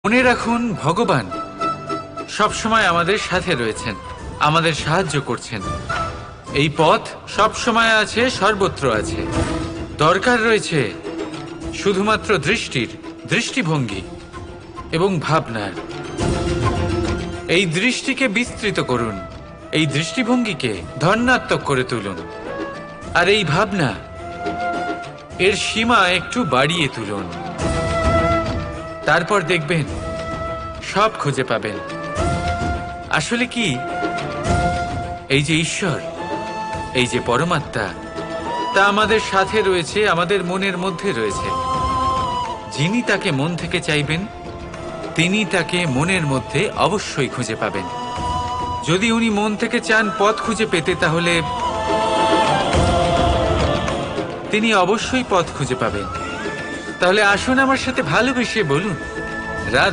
মনে রাখুন, ভগবান সবসময় আমাদের সাথে রয়েছেন, আমাদের সাহায্য করছেন। এই পথ সব সময় আছে, সর্বত্র আছে। দরকার রয়েছে শুধুমাত্র দৃষ্টির, দৃষ্টিভঙ্গি এবং ভাবনার। এই দৃষ্টিকে বিস্তৃত করুন, এই দৃষ্টিভঙ্গিকে ধন্যাত্মক করে তুলুন, আর এই ভাবনা এর সীমা একটু বাড়িয়ে তুলুন। তারপর দেখবেন সব খুঁজে পাবেন। আসলে কি, এই যে ঈশ্বর, এই যে পরমাত্মা, তা আমাদের সাথে রয়েছে, আমাদের মনের মধ্যে রয়েছে। যিনি তাকে মন থেকে চাইবেন, তিনি তাকে মনের মধ্যে অবশ্যই খুঁজে পাবেন। যদি উনি মন থেকে চান পথ খুঁজে পেতে, তাহলে তিনি অবশ্যই পথ খুঁজে পাবেন। তাহলে আসুন আমার সাথে ভালোবেসে বলুন, রাধে।